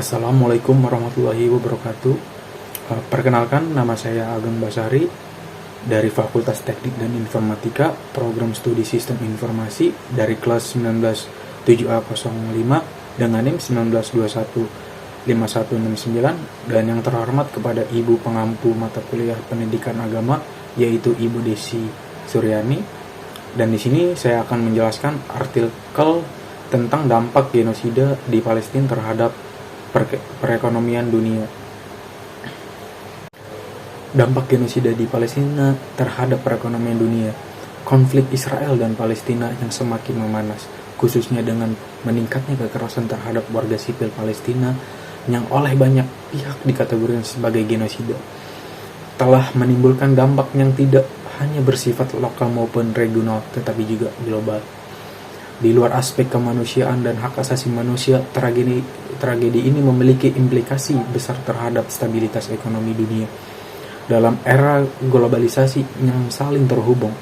Assalamualaikum warahmatullahi wabarakatuh. Perkenalkan, nama saya Ageng Basari dari Fakultas Teknik dan Informatika, Program Studi Sistem Informasi dari kelas 19 7A05 dengan NIM 19215169, dan yang terhormat kepada Ibu Pengampu Mata Kuliah Pendidikan Agama yaitu Ibu Desi Suryani. Dan di sini saya akan menjelaskan artikel tentang dampak genosida di Palestina terhadap perekonomian dunia. Dampak genosida di Palestina terhadap perekonomian dunia. Konflik Israel dan Palestina yang semakin memanas, khususnya dengan meningkatnya kekerasan terhadap warga sipil Palestina yang oleh banyak pihak dikategorikan sebagai genosida, telah menimbulkan dampak yang tidak hanya bersifat lokal maupun regional, tetapi juga global. Di luar aspek kemanusiaan dan hak asasi manusia, tragedi ini memiliki implikasi besar terhadap stabilitas ekonomi dunia. Dalam era globalisasi yang saling terhubung,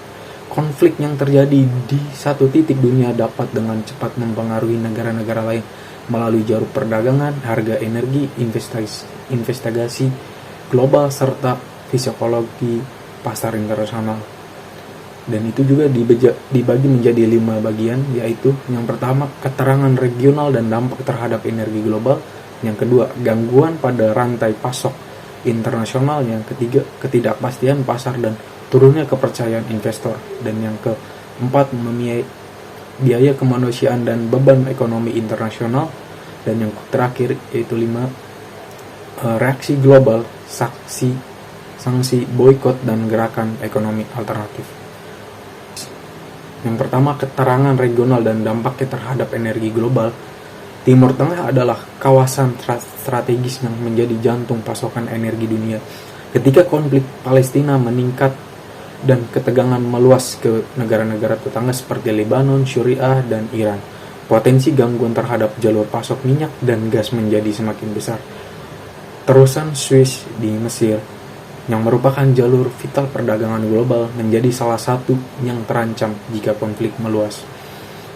konflik yang terjadi di satu titik dunia dapat dengan cepat mempengaruhi negara-negara lain melalui jalur perdagangan, harga energi, investasi global, serta psikologi pasar internasional. Dan itu juga dibagi menjadi 5 bagian, yaitu yang pertama, keterangan regional dan dampak terhadap energi global. Yang kedua, gangguan pada rantai pasok internasional. Yang ketiga, ketidakpastian pasar dan turunnya kepercayaan investor. Dan yang keempat, biaya kemanusiaan dan beban ekonomi internasional. Dan yang terakhir yaitu 5, reaksi global, sanksi boikot dan gerakan ekonomi alternatif. Yang pertama, keterangan regional dan dampaknya terhadap energi global. Timur Tengah adalah kawasan strategis yang menjadi jantung pasokan energi dunia. Ketika konflik Palestina meningkat dan ketegangan meluas ke negara-negara tetangga seperti Lebanon, Syria, dan Iran, potensi gangguan terhadap jalur pasok minyak dan gas menjadi semakin besar. Terusan Suez di Mesir, yang merupakan jalur vital perdagangan global, menjadi salah satu yang terancam jika konflik meluas.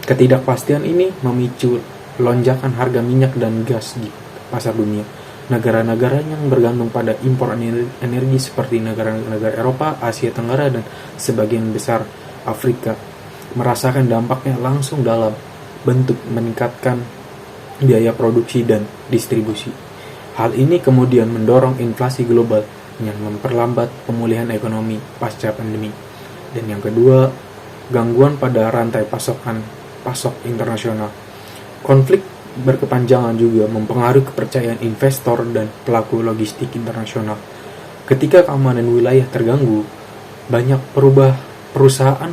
Ketidakpastian ini memicu lonjakan harga minyak dan gas di pasar dunia. Negara-negara yang bergantung pada impor energi seperti negara-negara Eropa, Asia Tenggara, dan sebagian besar Afrika merasakan dampaknya langsung dalam bentuk meningkatkan biaya produksi dan distribusi. Hal ini kemudian mendorong inflasi global yang memperlambat pemulihan ekonomi pasca pandemi. Dan yang kedua, gangguan pada rantai pasok internasional. Konflik berkepanjangan juga mempengaruhi kepercayaan investor dan pelaku logistik internasional. Ketika keamanan wilayah terganggu, banyak perusahaan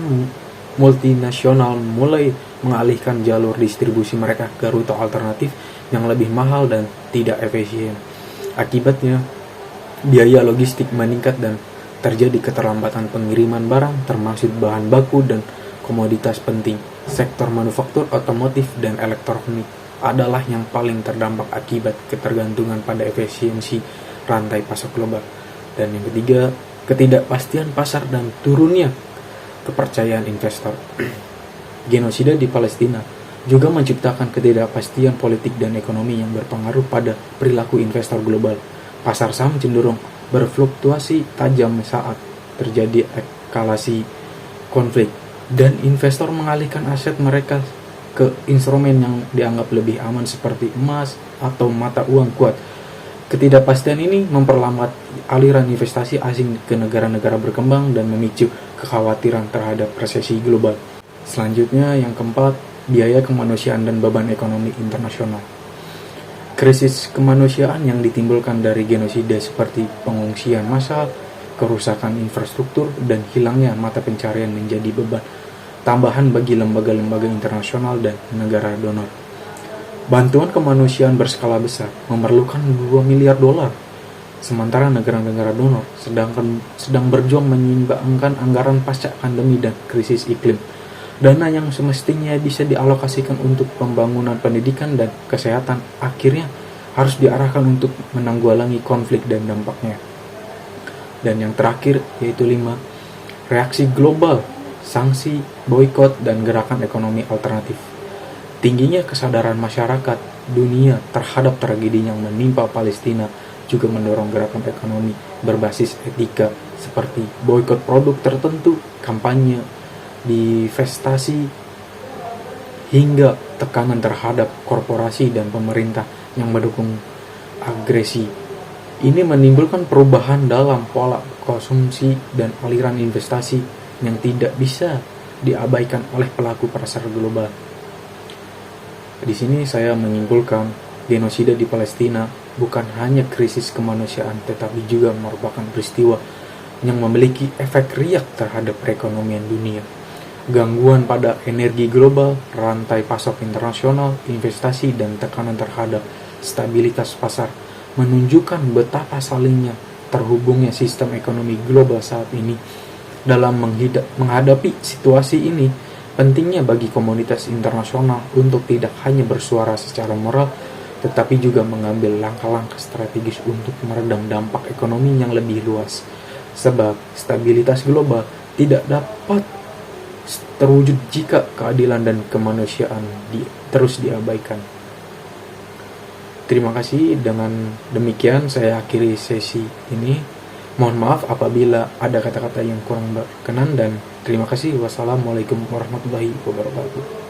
multinasional mulai mengalihkan jalur distribusi mereka ke rute alternatif yang lebih mahal dan tidak efisien. Akibatnya, biaya logistik meningkat dan terjadi keterlambatan pengiriman barang, termasuk bahan baku dan komoditas penting. Sektor manufaktur, otomotif, dan elektronik adalah yang paling terdampak akibat ketergantungan pada efisiensi rantai pasok global. Dan yang ketiga, ketidakpastian pasar dan turunnya kepercayaan investor. Genosida di Palestina juga menciptakan ketidakpastian politik dan ekonomi yang berpengaruh pada perilaku investor global. Pasar saham cenderung berfluktuasi tajam saat terjadi eskalasi konflik, dan investor mengalihkan aset mereka ke instrumen yang dianggap lebih aman seperti emas atau mata uang kuat. Ketidakpastian ini memperlambat aliran investasi asing ke negara-negara berkembang dan memicu kekhawatiran terhadap resesi global. Selanjutnya, yang keempat, biaya kemanusiaan dan beban ekonomi internasional. Krisis kemanusiaan yang ditimbulkan dari genosida seperti pengungsian massal, kerusakan infrastruktur, dan hilangnya mata pencarian menjadi beban tambahan bagi lembaga-lembaga internasional dan negara donor. Bantuan kemanusiaan berskala besar memerlukan $2 miliar, sementara negara-negara donor sedang berjuang menyeimbangkan anggaran pasca pandemi dan krisis iklim. Dana yang semestinya bisa dialokasikan untuk pembangunan pendidikan dan kesehatan akhirnya harus diarahkan untuk menanggulangi konflik dan dampaknya. Dan yang terakhir yaitu 5, reaksi global, sanksi, boikot, dan gerakan ekonomi alternatif. Tingginya kesadaran masyarakat dunia terhadap tragedi yang menimpa Palestina juga mendorong gerakan ekonomi berbasis etika seperti boikot produk tertentu, kampanye divestasi, hingga tekanan terhadap korporasi dan pemerintah yang mendukung agresi. Ini menimbulkan perubahan dalam pola konsumsi dan aliran investasi yang tidak bisa diabaikan oleh pelaku pasar global. Di sini saya menyimpulkan genosida di Palestina bukan hanya krisis kemanusiaan, tetapi juga merupakan peristiwa yang memiliki efek riak terhadap perekonomian dunia. Gangguan pada energi global, rantai pasok internasional, investasi, dan tekanan terhadap stabilitas pasar menunjukkan betapa salingnya terhubungnya sistem ekonomi global saat ini. Dalam menghadapi situasi ini, pentingnya bagi komunitas internasional untuk tidak hanya bersuara secara moral, tetapi juga mengambil langkah-langkah strategis untuk meredam dampak ekonomi yang lebih luas. Sebab stabilitas global tidak dapat terwujud jika keadilan dan kemanusiaan terus diabaikan. Terima kasih, dengan demikian saya akhiri sesi ini. Mohon maaf apabila ada kata-kata yang kurang berkenan, dan terima kasih. Wassalamualaikum warahmatullahi wabarakatuh.